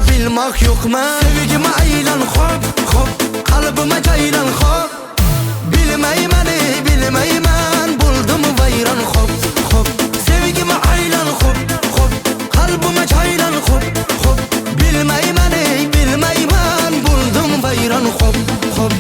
bilmak yo'qmi? Sevgime aylan hop hop, qalbime jaylan hop. Bilmayman, bilmayman, bo'ldim vayron hop hop. Sevgime aylan hop hop, qalbime jaylan hop hop. Bilmayman, bilmayman, bo'ldim vayron hop hop.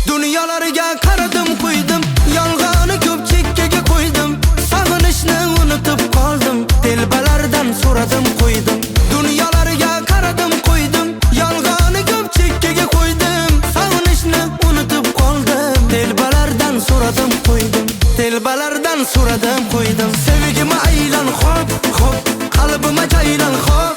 Dunyolarga qaradim qo'ydim, yolg'onni ko'p chekkaga qo'ydim. Sog'inishni unutib qoldim, telbalardan so'radim qo'ydim. Dunyolarga qaradim qo'ydim, yolg'onni ko'p chekkaga qo'ydim. Sog'inishni unutib qoldim, telbalardan so'radim qo'ydim. Telbalardan so'radim qo'ydim. Sevgime aylan hop hop, qalbime jaylan hop.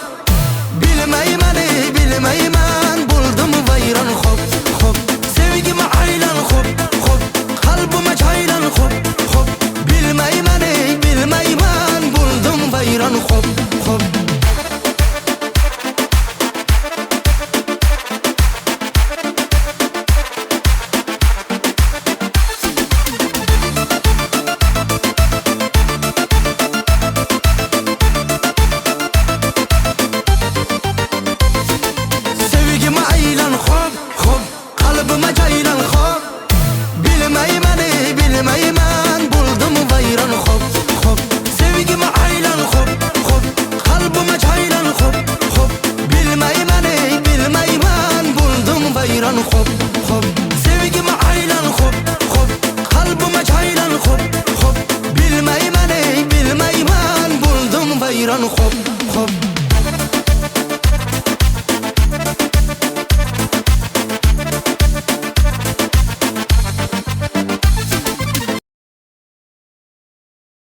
Bilmayman, bilmayman, bo'ldim vayron hop hop. Sevgime aylan hop hop, qalbime jaylan hop hop. Bilmayman, bilmayman, bo'ldim vayron hop hop. Sevgime aylan hop hop, qalbime jaylan hop. Bilmayman, bilmayman, bo'ldim vayron hop hop. Sevgime aylan hop hop, qalbime jaylan hop hop. Bilmayman, bilmayman, bo'ldim vayron hop hop. Sevgime aylan hop hop, qalbime jaylan hop hop. Bilmayman, bilmayman, bo'ldim vayron hop hop.